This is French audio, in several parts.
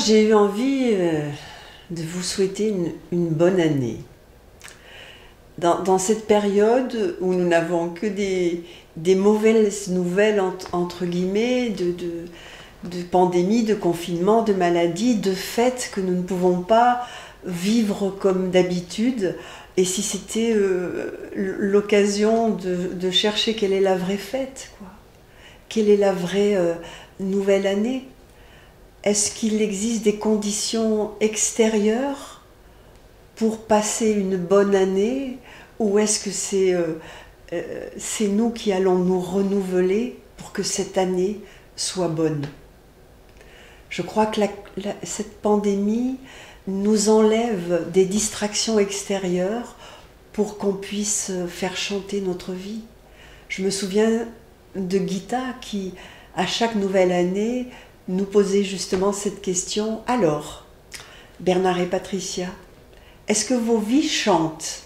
J'ai eu envie de vous souhaiter une bonne année. Dans cette période où nous n'avons que des mauvaises nouvelles, entre guillemets, de pandémie, de confinement, de maladie, de fêtes que nous ne pouvons pas vivre comme d'habitude. Et si c'était l'occasion de chercher quelle est la vraie fête, quoi. Quelle est la vraie nouvelle année? Est-ce qu'il existe des conditions extérieures pour passer une bonne année, ou est-ce que c'est nous qui allons nous renouveler pour que cette année soit bonne? Je crois que cette pandémie nous enlève des distractions extérieures pour qu'on puisse faire chanter notre vie. Je me souviens de Gita qui, à chaque nouvelle année, nous posait justement cette question. Alors, Bernard et Patricia, est-ce que vos vies chantent?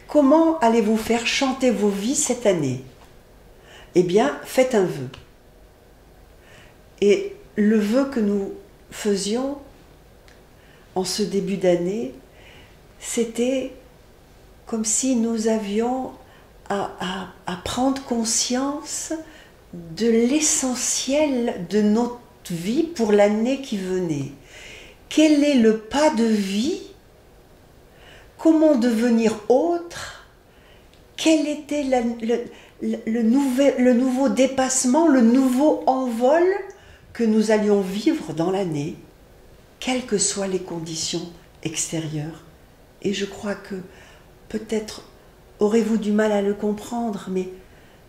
Comment allez-vous faire chanter vos vies cette année? Eh bien, faites un vœu. Et le vœu que nous faisions en ce début d'année, c'était comme si nous avions à prendre conscience de l'essentiel de notre vie pour l'année qui venait. Quel est le pas de vie? Comment devenir autre? Quel était le nouveau dépassement, le nouveau envol que nous allions vivre dans l'année, quelles que soient les conditions extérieures? Et je crois que peut-être aurez-vous du mal à le comprendre, mais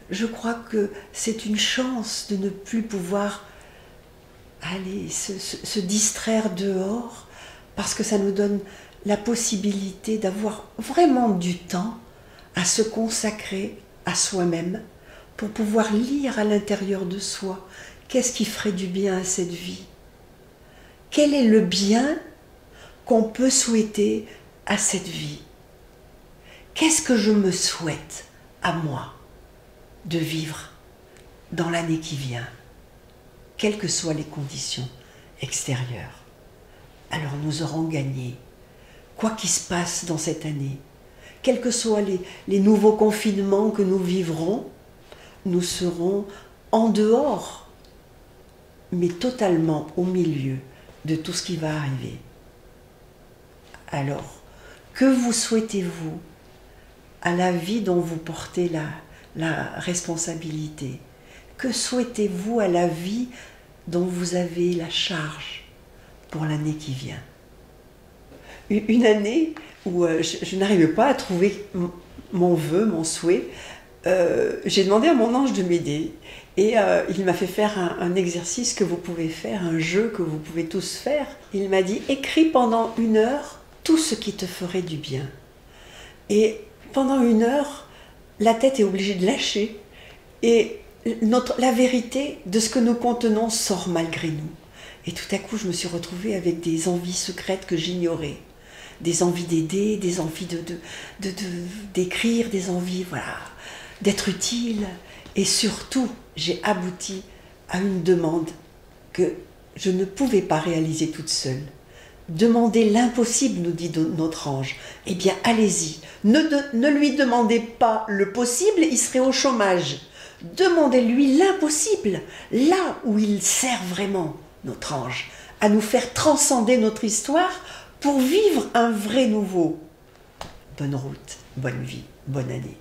je crois que c'est une chance de ne plus pouvoir aller se distraire dehors, parce que ça nous donne la possibilité d'avoir vraiment du temps à se consacrer à soi-même pour pouvoir lire à l'intérieur de soi qu'est-ce qui ferait du bien à cette vie. Quel est le bien qu'on peut souhaiter à cette vie? Qu'est-ce que je me souhaite à moi de vivre dans l'année qui vient, quelles que soient les conditions extérieures? Alors nous aurons gagné, quoi qu'il se passe dans cette année, quels que soient les nouveaux confinements que nous vivrons, nous serons en dehors, mais totalement au milieu de tout ce qui va arriver. Alors, que vous souhaitez-vous à la vie dont vous portez la responsabilité? Que souhaitez-vous à la vie dont vous avez la charge pour l'année qui vient? Une année où je n'arrivais pas à trouver mon vœu, mon souhait, j'ai demandé à mon ange de m'aider, et il m'a fait faire un exercice que vous pouvez faire, un jeu que vous pouvez tous faire. Il m'a dit: écris pendant 1 heure tout ce qui te ferait du bien. Et pendant 1 heure, la tête est obligée de lâcher, et la vérité de ce que nous contenons sort malgré nous. Et tout à coup, je me suis retrouvée avec des envies secrètes que j'ignorais, des envies d'aider, des envies d'écrire, des envies, voilà, d'être utile. Et surtout, j'ai abouti à une demande que je ne pouvais pas réaliser toute seule. Demandez l'impossible, nous dit notre ange. Eh bien, allez-y. Ne lui demandez pas le possible, il serait au chômage. Demandez-lui l'impossible, là où il sert vraiment, notre ange, à nous faire transcender notre histoire pour vivre un vrai nouveau. Bonne route, bonne vie, bonne année.